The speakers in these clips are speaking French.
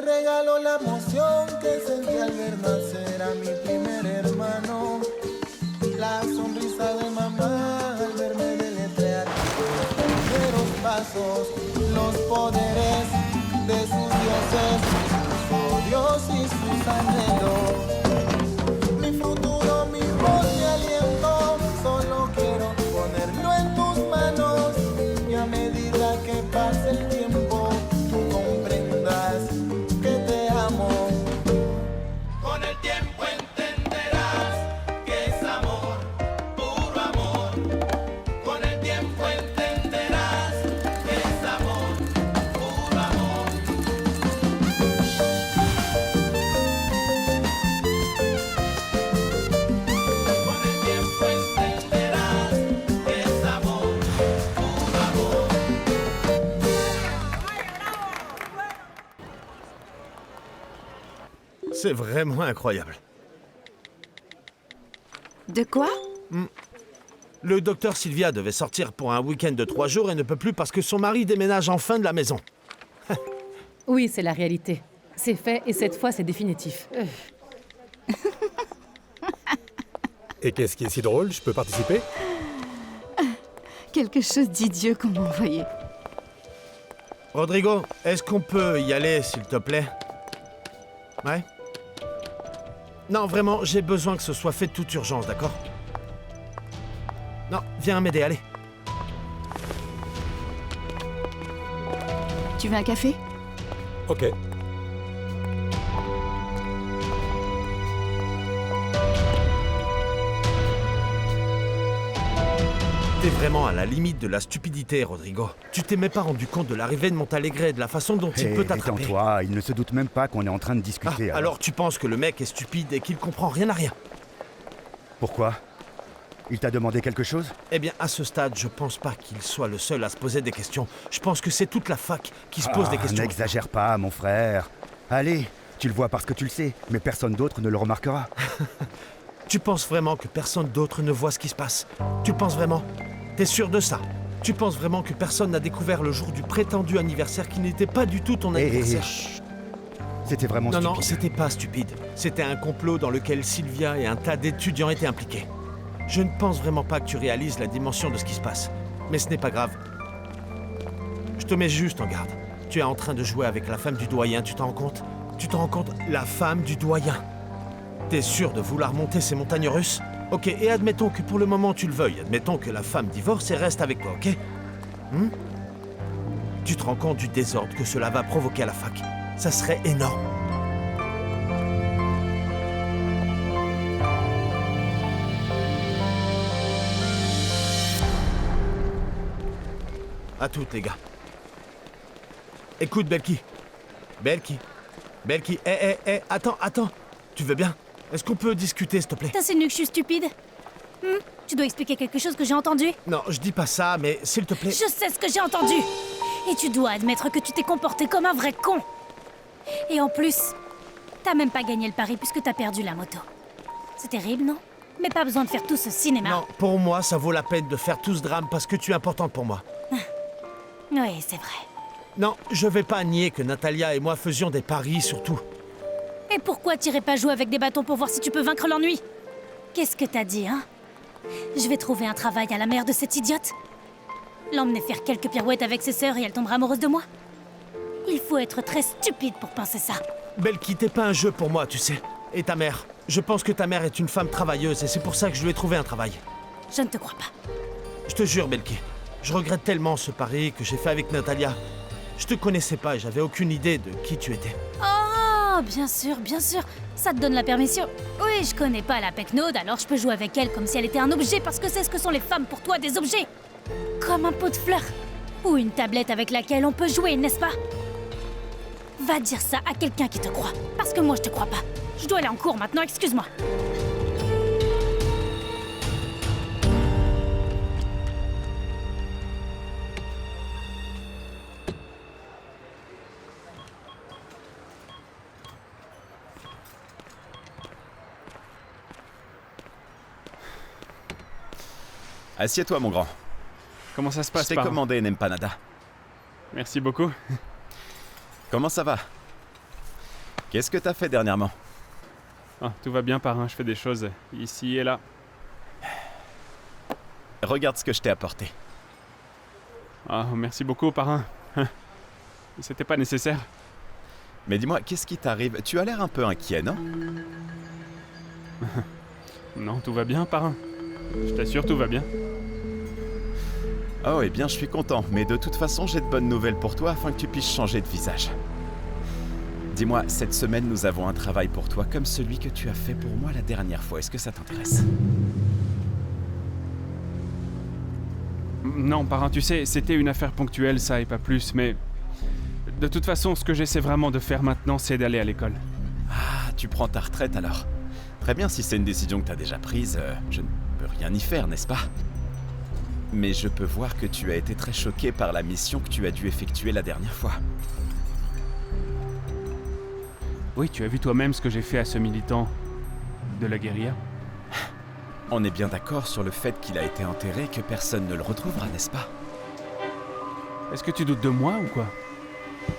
regaló la emoción que sentí al ver nacer a mi primer hermano. La sonrisa de mamá al verme deletrear los primeros pasos, los poderes de sus dioses, sus odios y sus anhelos. Mi futuro, mi voz, mi aliento, solo quiero ponerlo en tus manos. Y a medida que pase el tiempo, tú comprendas que te amo. Con el tiempo entenderás que es amor, puro amor. Con el tiempo entenderás que es amor, puro amor. Con el tiempo entenderás que es amor, puro amor. C'est vraiment incroyable. De quoi? Le docteur Sylvia devait sortir pour un week-end de 3 jours et ne peut plus parce que son mari déménage enfin de la maison. Oui, c'est la réalité. C'est fait et cette fois, c'est définitif. Et qu'est-ce qui est si drôle? Je peux participer? Quelque chose d'idiot qu'on m'a envoyé. Rodrigo, est-ce qu'on peut y aller, s'il te plaît? Ouais? Non, vraiment, j'ai besoin que ce soit fait de toute urgence, d'accord? Non, viens m'aider, allez. Tu veux un café? Ok. T'es vraiment à la limite de la stupidité, Rodrigo. Tu t'es même pas rendu compte de l'arrivée de Montalegre et de la façon dont il peut t'attraper. Détends-toi, il ne se doute même pas qu'on est en train de discuter. Alors tu penses que le mec est stupide et qu'il comprend rien à rien? Pourquoi? Il t'a demandé quelque chose? Eh bien, à ce stade, je pense pas qu'il soit le seul à se poser des questions. Je pense que c'est toute la fac qui se pose des questions. N'exagère pas, mon frère. Allez, tu le vois parce que tu le sais, mais personne d'autre ne le remarquera. Tu penses vraiment que personne d'autre ne voit ce qui se passe? Tu penses vraiment? T'es sûr de ça? Tu penses vraiment que personne n'a découvert le jour du prétendu anniversaire qui n'était pas du tout ton anniversaire? Chut. C'était vraiment Non, stupide. non, c'était pas stupide. C'était un complot dans lequel Sylvia et un tas d'étudiants étaient impliqués. Je ne pense vraiment pas que tu réalises la dimension de ce qui se passe. Mais ce n'est pas grave. Je te mets juste en garde. Tu es en train de jouer avec la femme du doyen, tu t'en rends compte? Tu t'en rends compte? La femme du doyen. T'es sûr de vouloir monter ces montagnes russes? Ok, et admettons que pour le moment tu le veuilles. Admettons que la femme divorce et reste avec toi, ok? Tu te rends compte du désordre que cela va provoquer à la fac? Ça serait énorme. À toutes, les gars. Écoute, Belki. Belki. Belki, attends. Tu veux bien? Est-ce qu'on peut discuter, s'il te plaît? T'insinues que je suis stupide? Tu dois expliquer quelque chose que j'ai entendu? Non, je dis pas ça, mais s'il te plaît... Je sais ce que j'ai entendu! Et tu dois admettre que tu t'es comporté comme un vrai con! Et en plus, t'as même pas gagné le pari puisque t'as perdu la moto. C'est terrible, non? Mais pas besoin de faire tout ce cinéma. Non, pour moi, ça vaut la peine de faire tout ce drame parce que tu es importante pour moi. Oui, c'est vrai. Non, je vais pas nier que Natalia et moi faisions des paris sur tout. Et pourquoi t'irais pas jouer avec des bâtons pour voir si tu peux vaincre l'ennui? Qu'est-ce que t'as dit, hein? Je vais trouver un travail à la mère de cette idiote? L'emmener faire quelques pirouettes avec ses sœurs et elle tombera amoureuse de moi? Il faut être très stupide pour penser ça. Belki, t'es pas un jeu pour moi, tu sais. Et ta mère? Je pense que ta mère est une femme travailleuse et c'est pour ça que je lui ai trouvé un travail. Je ne te crois pas. Je te jure, Belki. Je regrette tellement ce pari que j'ai fait avec Natalia. Je te connaissais pas et j'avais aucune idée de qui tu étais. Oh, bien sûr. Ça te donne la permission. Oui, je connais pas la Pecnaude, alors je peux jouer avec elle comme si elle était un objet parce que c'est ce que sont les femmes pour toi, des objets. Comme un pot de fleurs. Ou une tablette avec laquelle on peut jouer, n'est-ce pas? Va dire ça à quelqu'un qui te croit. Parce que moi, je te crois pas. Je dois aller en cours maintenant, excuse-moi. Assieds-toi, mon grand. Comment ça se passe, Je t'ai parrain? commandé une empanada. Merci beaucoup. Comment ça va? Qu'est-ce que t'as fait dernièrement? Ah, tout va bien, parrain, je fais des choses ici et là. Regarde ce que je t'ai apporté. Ah, merci beaucoup, parrain. C'était pas nécessaire. Mais dis-moi, qu'est-ce qui t'arrive? Tu as l'air un peu inquiet, non? Non, tout va bien, parrain. Je t'assure, tout va bien. Oh, eh bien, je suis content. Mais de toute façon, j'ai de bonnes nouvelles pour toi afin que tu puisses changer de visage. Dis-moi, cette semaine, nous avons un travail pour toi comme celui que tu as fait pour moi la dernière fois. Est-ce que ça t'intéresse? Non, parrain, tu sais, c'était une affaire ponctuelle, ça et pas plus, mais... De toute façon, ce que j'essaie vraiment de faire maintenant, c'est d'aller à l'école. Ah, tu prends ta retraite alors. Très bien, si c'est une décision que tu as déjà prise, je ne peux rien y faire, n'est-ce pas? Mais je peux voir que tu as été très choqué par la mission que tu as dû effectuer la dernière fois. Oui, tu as vu toi-même ce que j'ai fait à ce militant de la guérilla. On est bien d'accord sur le fait qu'il a été enterré, que personne ne le retrouvera, n'est-ce pas? Est-ce que tu doutes de moi ou quoi?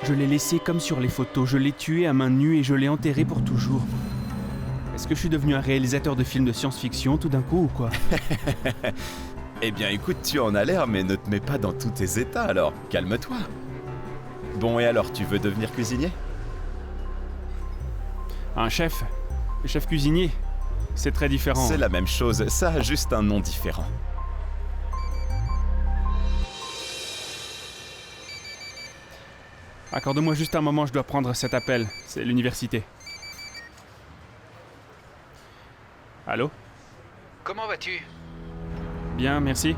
Je l'ai laissé comme sur les photos, je l'ai tué à main nue et je l'ai enterré pour toujours. Est-ce que je suis devenu un réalisateur de films de science-fiction tout d'un coup ou quoi? Eh bien écoute, tu en as l'air, mais ne te mets pas dans tous tes états alors, calme-toi. Bon, et alors, tu veux devenir cuisinier? Un chef cuisinier, c'est très différent. C'est la même chose, ça a juste un nom différent. Accorde-moi juste un moment, je dois prendre cet appel. C'est l'université. Allô? Comment vas-tu? Bien, merci.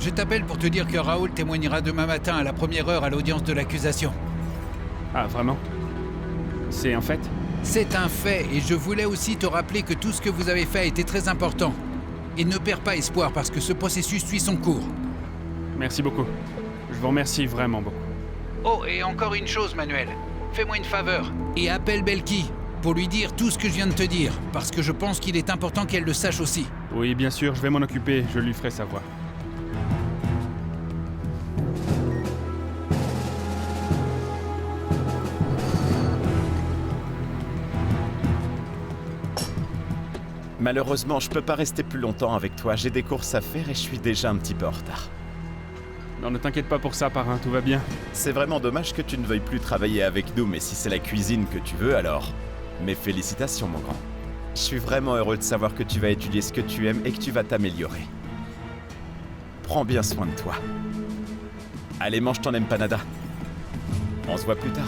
Je t'appelle pour te dire que Raoul témoignera demain matin à la première heure à l'audience de l'accusation. Ah, vraiment? C'est un fait? C'est un fait, et je voulais aussi te rappeler que tout ce que vous avez fait a été très important. Et ne perds pas espoir parce que ce processus suit son cours. Merci beaucoup. Je vous remercie vraiment beaucoup. Oh, et encore une chose, Manuel. Fais-moi une faveur. Et appelle Belki pour lui dire tout ce que je viens de te dire, parce que je pense qu'il est important qu'elle le sache aussi. Oui, bien sûr, je vais m'en occuper, je lui ferai savoir. Malheureusement, je peux pas rester plus longtemps avec toi, j'ai des courses à faire et je suis déjà un petit peu en retard. Non, ne t'inquiète pas pour ça, parrain, tout va bien. C'est vraiment dommage que tu ne veuilles plus travailler avec nous, mais si c'est la cuisine que tu veux, alors... Mes félicitations, mon grand. Je suis vraiment heureux de savoir que tu vas étudier ce que tu aimes et que tu vas t'améliorer. Prends bien soin de toi. Allez, mange ton empanada. On se voit plus tard.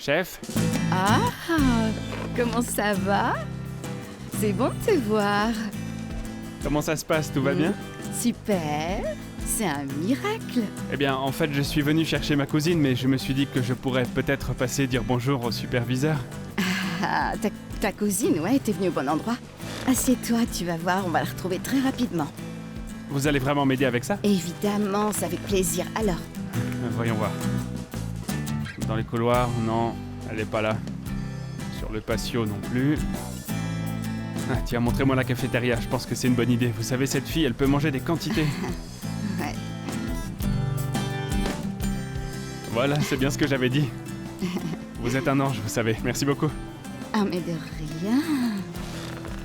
Chef? Ah, comment ça va? C'est bon de te voir. Comment ça se passe, tout va bien? Super, c'est un miracle. Eh bien, en fait, je suis venu chercher ma cousine, mais je me suis dit que je pourrais peut-être passer dire bonjour au superviseur. Ah, ta cousine, ouais, t'es venue au bon endroit. Assieds-toi, tu vas voir, on va la retrouver très rapidement. Vous allez vraiment m'aider avec ça? Évidemment, c'est avec plaisir. Alors, Voyons voir. Dans les couloirs, non, elle est pas là. Sur le patio non plus. Ah, tiens, montrez-moi la cafétéria, je pense que c'est une bonne idée. Vous savez, cette fille, elle peut manger des quantités. ouais. Voilà, c'est bien ce que j'avais dit. Vous êtes un ange, vous savez. Merci beaucoup. Ah, mais de rien.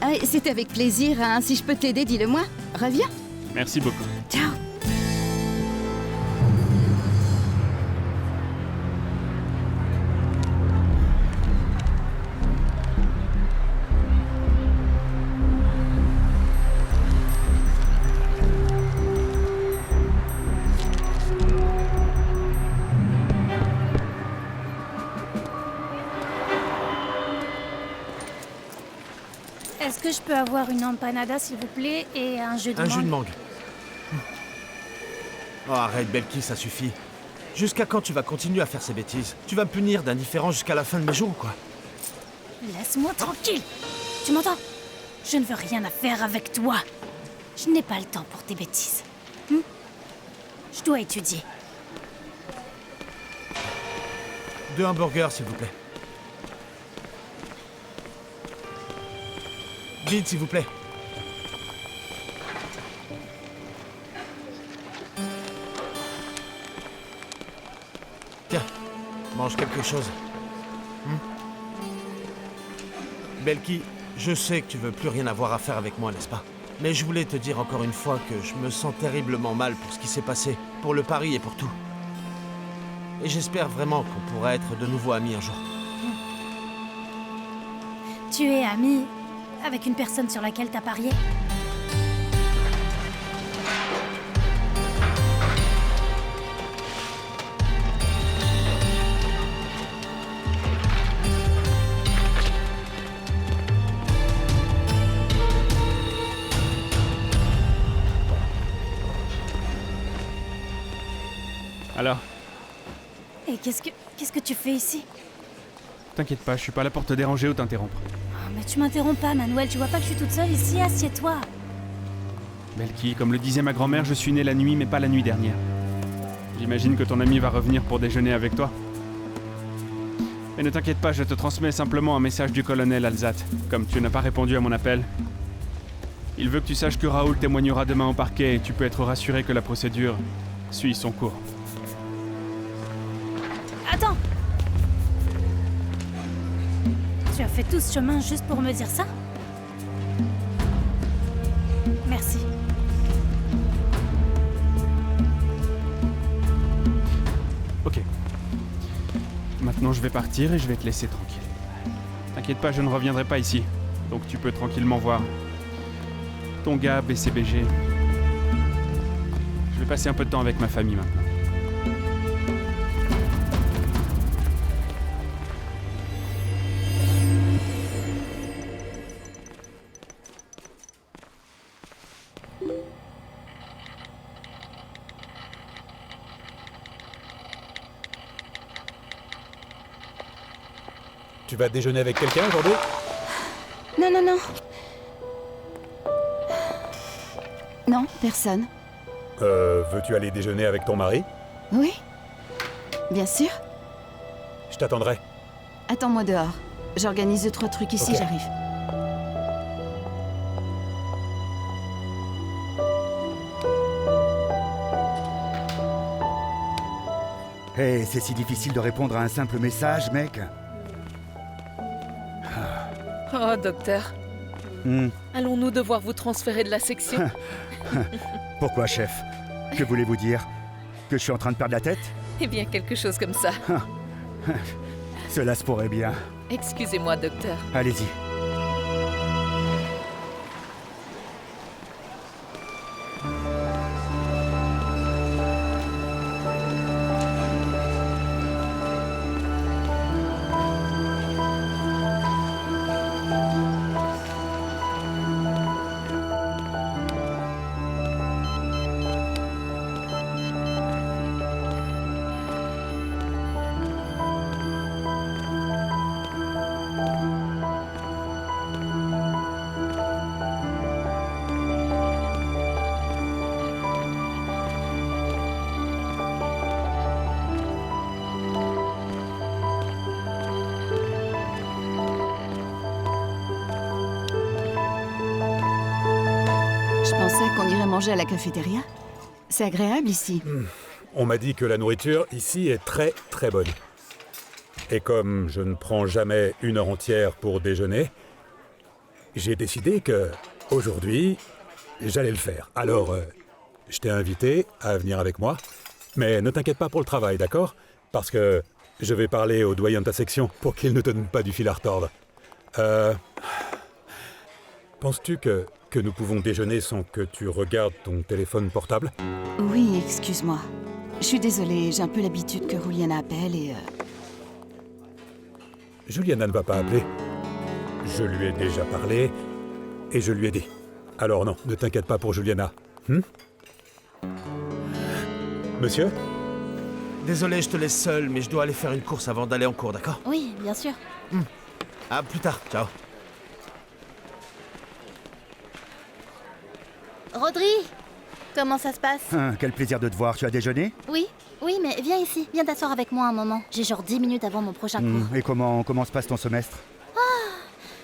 Ah, c'est avec plaisir, hein. Si je peux t'aider, dis-le-moi. Reviens. Merci beaucoup. Ciao. Est-ce que je peux avoir une empanada, s'il vous plaît, et un jus de mangue? Un jus de mangue. Oh, arrête, Belki, ça suffit. Jusqu'à quand tu vas continuer à faire ces bêtises? Tu vas me punir d'indifférence jusqu'à la fin de mes jours ou quoi? Laisse-moi tranquille. Tu m'entends? Je ne veux rien à faire avec toi. Je n'ai pas le temps pour tes bêtises. Je dois étudier. 2 hamburgers, s'il vous plaît. Vite, s'il vous plaît. Tiens, mange quelque chose. Belki, je sais que tu veux plus rien avoir à faire avec moi, n'est-ce pas? Mais je voulais te dire encore une fois que je me sens terriblement mal pour ce qui s'est passé, pour le pari et pour tout. Et j'espère vraiment qu'on pourra être de nouveau amis un jour. Tu es ami avec une personne sur laquelle t'as parié? Alors, Et qu'est-ce que tu fais ici? t'inquiète pas, je suis pas là pour te déranger ou t'interrompre. Oh, mais tu m'interromps pas, Manuel. Tu vois pas que je suis toute seule ici? Assieds-toi. Belki, comme le disait ma grand-mère, je suis né la nuit mais pas la nuit dernière. J'imagine que ton ami va revenir pour déjeuner avec toi. Mais ne t'inquiète pas, je te transmets simplement un message du colonel Alzat, comme tu n'as pas répondu à mon appel. Il veut que tu saches que Raoul témoignera demain au parquet et tu peux être rassuré que la procédure suit son cours. Attends! Tu as fait tout ce chemin juste pour me dire ça? Merci. Ok. Maintenant je vais partir et je vais te laisser tranquille. T'inquiète pas, je ne reviendrai pas ici. Donc tu peux tranquillement voir ton gars BCBG. Je vais passer un peu de temps avec ma famille maintenant. Tu vas déjeuner avec quelqu'un aujourd'hui? Non, non, non. Non, personne. Veux-tu aller déjeuner avec ton mari? Oui? Bien sûr. Je t'attendrai. Attends-moi dehors. J'organise 2-3 trucs ici, Ok. j'arrive. Hé, c'est si difficile de répondre à un simple message, mec. Oh, docteur. Allons-nous devoir vous transférer de la section? Pourquoi, chef? Que voulez-vous dire? Que je suis en train de perdre la tête? Eh bien, quelque chose comme ça. Cela se pourrait bien. Excusez-moi, docteur. Allez-y. Je pensais qu'on irait manger à la cafétéria. C'est agréable ici. On m'a dit que la nourriture ici est très très bonne. Et comme je ne prends jamais 1 heure entière pour déjeuner, j'ai décidé que aujourd'hui, j'allais le faire. Alors, je t'ai invité à venir avec moi. Mais ne t'inquiète pas pour le travail, d'accord? Parce que je vais parler au doyen de ta section pour qu'il ne te donne pas du fil à retordre. Penses-tu que nous pouvons déjeuner sans que tu regardes ton téléphone portable? Oui, excuse-moi. Je suis désolée, j'ai un peu l'habitude que Juliana appelle et... Juliana ne va pas appeler. Je lui ai déjà parlé et je lui ai dit. Alors non, ne t'inquiète pas pour Juliana. Monsieur? Désolé, je te laisse seul, mais je dois aller faire une course avant d'aller en cours, d'accord? Oui, bien sûr. À plus tard, ciao. Rodri! Comment ça se passe? Quel plaisir de te voir. Tu as déjeuné? Oui, mais viens ici. Viens t'asseoir avec moi un moment. J'ai genre 10 minutes avant mon prochain cours. Et comment se passe ton semestre?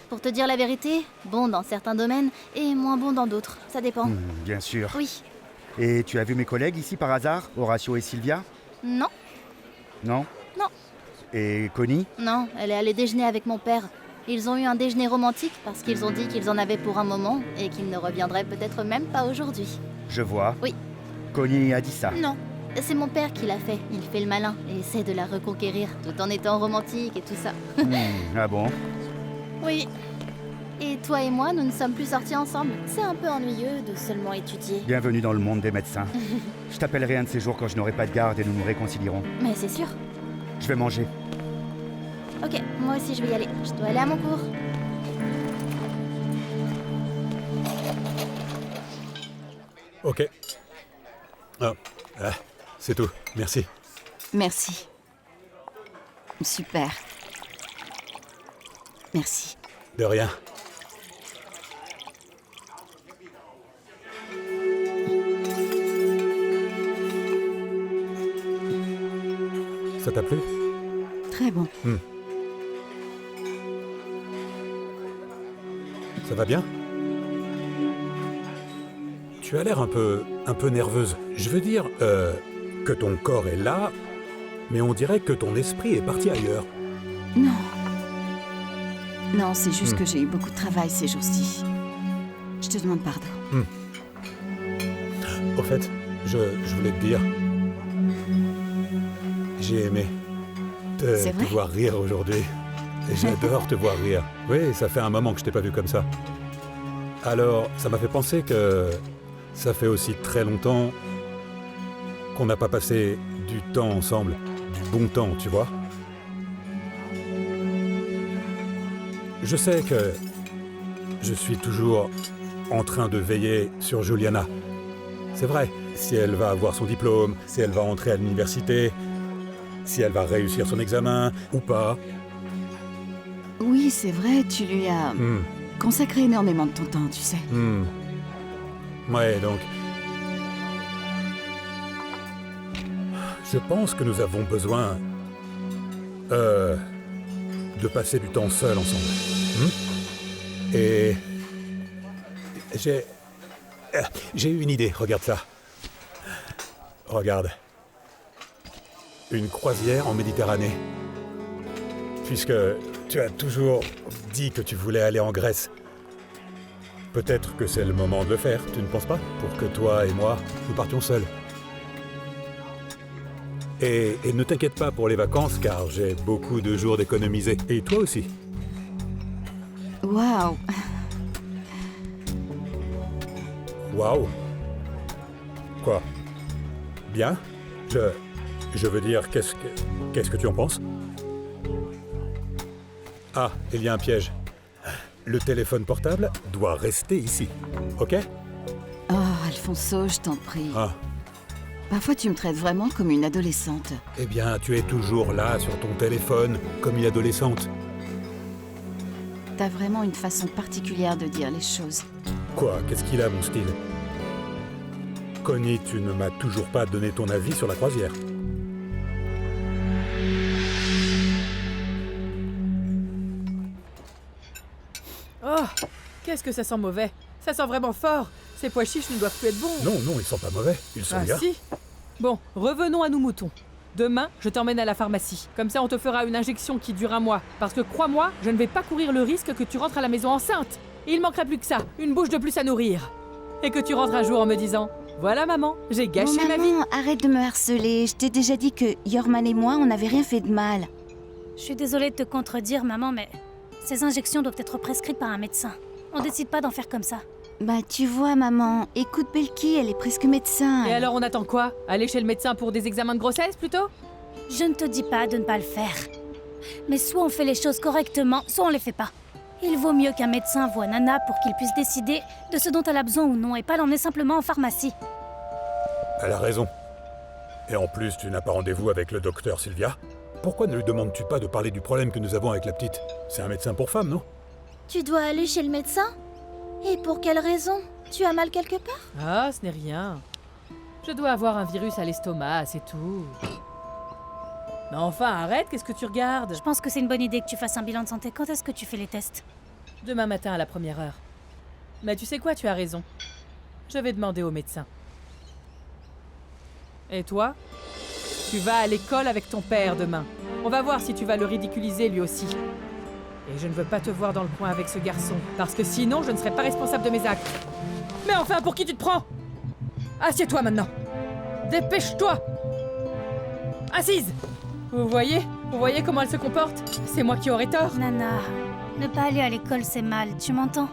Pour te dire la vérité, bon dans certains domaines et moins bon dans d'autres. Ça dépend. Bien sûr. Oui. Et tu as vu mes collègues ici par hasard? Horatio et Sylvia? Non. Non? Non. Et Connie? Non, elle est allée déjeuner avec mon père. Ils ont eu un déjeuner romantique parce qu'ils ont dit qu'ils en avaient pour un moment et qu'ils ne reviendraient peut-être même pas aujourd'hui. Je vois. Oui. Connie a dit ça? Non. C'est mon père qui l'a fait. Il fait le malin et essaie de la reconquérir tout en étant romantique et tout ça. Ah bon? Oui. Et toi et moi, nous ne sommes plus sortis ensemble. C'est un peu ennuyeux de seulement étudier. Bienvenue dans le monde des médecins. Je t'appellerai un de ces jours quand je n'aurai pas de garde et nous nous réconcilierons. Mais c'est sûr. Je vais manger. Ok, moi aussi je vais y aller. Je dois aller à mon cours. Ok. C'est tout. Merci. Merci. Super. Merci. De rien. Ça t'a plu? Très bon. Ça va bien? Tu as l'air un peu nerveuse. Je veux dire que ton corps est là, mais on dirait que ton esprit est parti ailleurs. Non. Non, c'est juste que j'ai eu beaucoup de travail ces jours-ci. Je te demande pardon. Au fait, je voulais te dire... J'ai aimé te voir rire aujourd'hui. J'adore te voir rire. Oui, ça fait un moment que je t'ai pas vu comme ça. Alors, ça m'a fait penser que ça fait aussi très longtemps qu'on n'a pas passé du temps ensemble, du bon temps, tu vois. Je sais que je suis toujours en train de veiller sur Juliana. C'est vrai, si elle va avoir son diplôme, si elle va entrer à l'université, si elle va réussir son examen ou pas. Oui, c'est vrai, tu lui as consacré énormément de ton temps, tu sais. Ouais, donc... Je pense que nous avons besoin... de passer du temps seul ensemble. Et... J'ai eu une idée, regarde ça. Regarde. Une croisière en Méditerranée. Puisque tu as toujours dit que tu voulais aller en Grèce. Peut-être que c'est le moment de le faire, tu ne penses pas? Pour que toi et moi, nous partions seuls. Et ne t'inquiète pas pour les vacances, car j'ai beaucoup de jours d'économiser. Et toi aussi. Waouh! Waouh! Quoi? Bien? Je veux dire, qu'est-ce que tu en penses? Ah, il y a un piège. Le téléphone portable doit rester ici, ok? Oh, Alfonso, je t'en prie. Ah. Parfois, tu me traites vraiment comme une adolescente. Eh bien, tu es toujours là, sur ton téléphone, comme une adolescente. T'as vraiment une façon particulière de dire les choses. Quoi? Qu'est-ce qu'il a, mon style? Connie, tu ne m'as toujours pas donné ton avis sur la croisière. Oh, qu'est-ce que ça sent mauvais. Ça sent vraiment fort. Ces pois chiches ne doivent plus être bons. Non, ils sont pas mauvais. Ils sont bien. Si. Bon, revenons à nos moutons. Demain, je t'emmène à la pharmacie. Comme ça, on te fera une injection qui dure 1 mois. Parce que crois-moi, je ne vais pas courir le risque que tu rentres à la maison enceinte. Et il manquerait plus que ça, une bouche de plus à nourrir. Et que tu rentres un jour en me disant « Voilà maman, j'ai gâché ma vie !» Maman, arrête de me harceler. Je t'ai déjà dit que Yorman et moi, on n'avait rien fait de mal. Je suis désolée de te contredire, maman, mais ces injections doivent être prescrites par un médecin. On décide pas d'en faire comme ça. Bah, tu vois, maman, écoute Belki, elle est presque médecin. Et alors on attend quoi? Aller chez le médecin pour des examens de grossesse, plutôt? Je ne te dis pas de ne pas le faire. Mais soit on fait les choses correctement, soit on les fait pas. Il vaut mieux qu'un médecin voie Nana pour qu'il puisse décider de ce dont elle a besoin ou non, et pas l'emmener simplement en pharmacie. Elle a raison. Et en plus, tu n'as pas rendez-vous avec le docteur Sylvia? Pourquoi ne lui demandes-tu pas de parler du problème que nous avons avec la petite? C'est un médecin pour femmes, non? Tu dois aller chez le médecin? Et pour quelle raison? Tu as mal quelque part? Ah, ce n'est rien. Je dois avoir un virus à l'estomac, c'est tout. Mais enfin, arrête, qu'est-ce que tu regardes? Je pense que c'est une bonne idée que tu fasses un bilan de santé. Quand est-ce que tu fais les tests? Demain matin à la première heure. Mais tu sais quoi, tu as raison. Je vais demander au médecin. Et toi? Tu vas à l'école avec ton père demain. On va voir si tu vas le ridiculiser lui aussi. Et je ne veux pas te voir dans le coin avec ce garçon, parce que sinon je ne serai pas responsable de mes actes. Mais enfin, pour qui tu te prends? Assieds-toi maintenant. Dépêche-toi. Assise. Vous voyez comment elle se comporte? C'est moi qui aurais tort. Nana, ne pas aller à l'école, c'est mal, tu m'entends?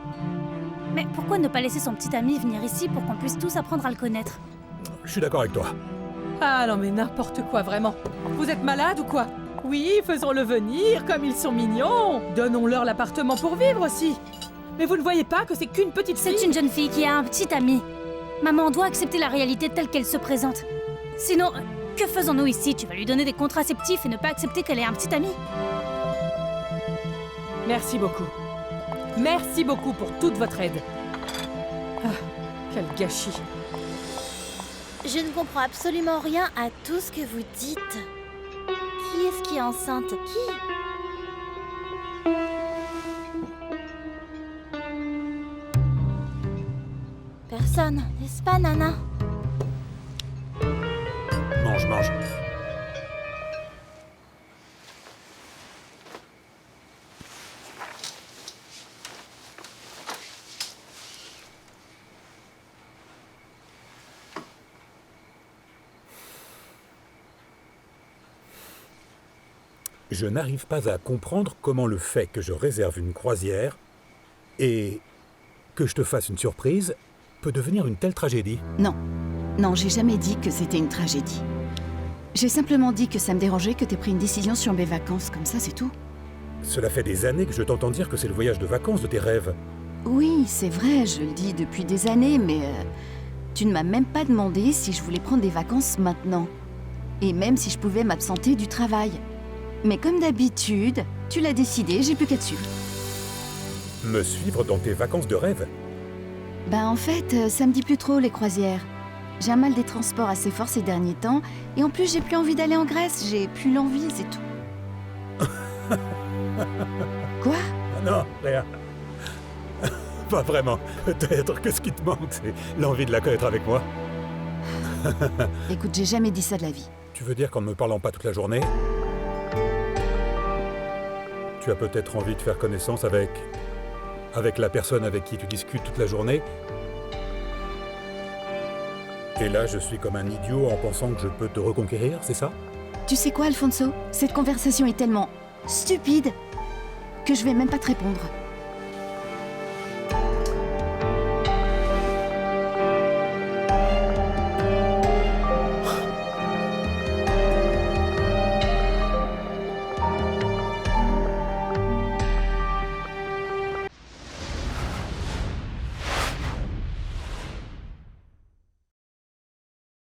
Mais pourquoi ne pas laisser son petit ami venir ici pour qu'on puisse tous apprendre à le connaître? Je suis d'accord avec toi. Ah non mais n'importe quoi, vraiment. Vous êtes malade ou quoi? Oui, faisons-le venir, comme ils sont mignons. Donnons-leur l'appartement pour vivre aussi. Mais vous ne voyez pas que c'est qu'une petite fille? C'est une jeune fille qui a un petit ami. Maman doit accepter la réalité telle qu'elle se présente. Sinon, que faisons-nous ici? Tu vas lui donner des contraceptifs et ne pas accepter qu'elle ait un petit ami? Merci beaucoup. Merci beaucoup pour toute votre aide. Ah, quel gâchis. Je ne comprends absolument rien à tout ce que vous dites. Qui est-ce qui est enceinte? Qui? Personne, n'est-ce pas, Nana? Mange. Je n'arrive pas à comprendre comment le fait que je réserve une croisière et que je te fasse une surprise peut devenir une telle tragédie. Non, j'ai jamais dit que c'était une tragédie. J'ai simplement dit que ça me dérangeait que t'aies pris une décision sur mes vacances, comme ça c'est tout. Cela fait des années que je t'entends dire que c'est le voyage de vacances de tes rêves. Oui, c'est vrai, je le dis depuis des années, mais tu ne m'as même pas demandé si je voulais prendre des vacances maintenant. Et même si je pouvais m'absenter du travail. Mais comme d'habitude, tu l'as décidé, j'ai plus qu'à te suivre. Me suivre dans tes vacances de rêve? En fait, ça me dit plus trop les croisières. J'ai un mal des transports assez fort ces derniers temps, et en plus j'ai plus envie d'aller en Grèce, j'ai plus l'envie, c'est tout. Quoi? Non, rien. Pas vraiment. Peut-être que ce qui te manque, c'est l'envie de la connaître avec moi. Écoute, j'ai jamais dit ça de la vie. Tu veux dire qu'en ne me parlant pas toute la journée, tu as peut-être envie de faire connaissance avec la personne avec qui tu discutes toute la journée? Et là, je suis comme un idiot en pensant que je peux te reconquérir, c'est ça? Tu sais quoi, Alfonso? Cette conversation est tellement stupide que je vais même pas te répondre.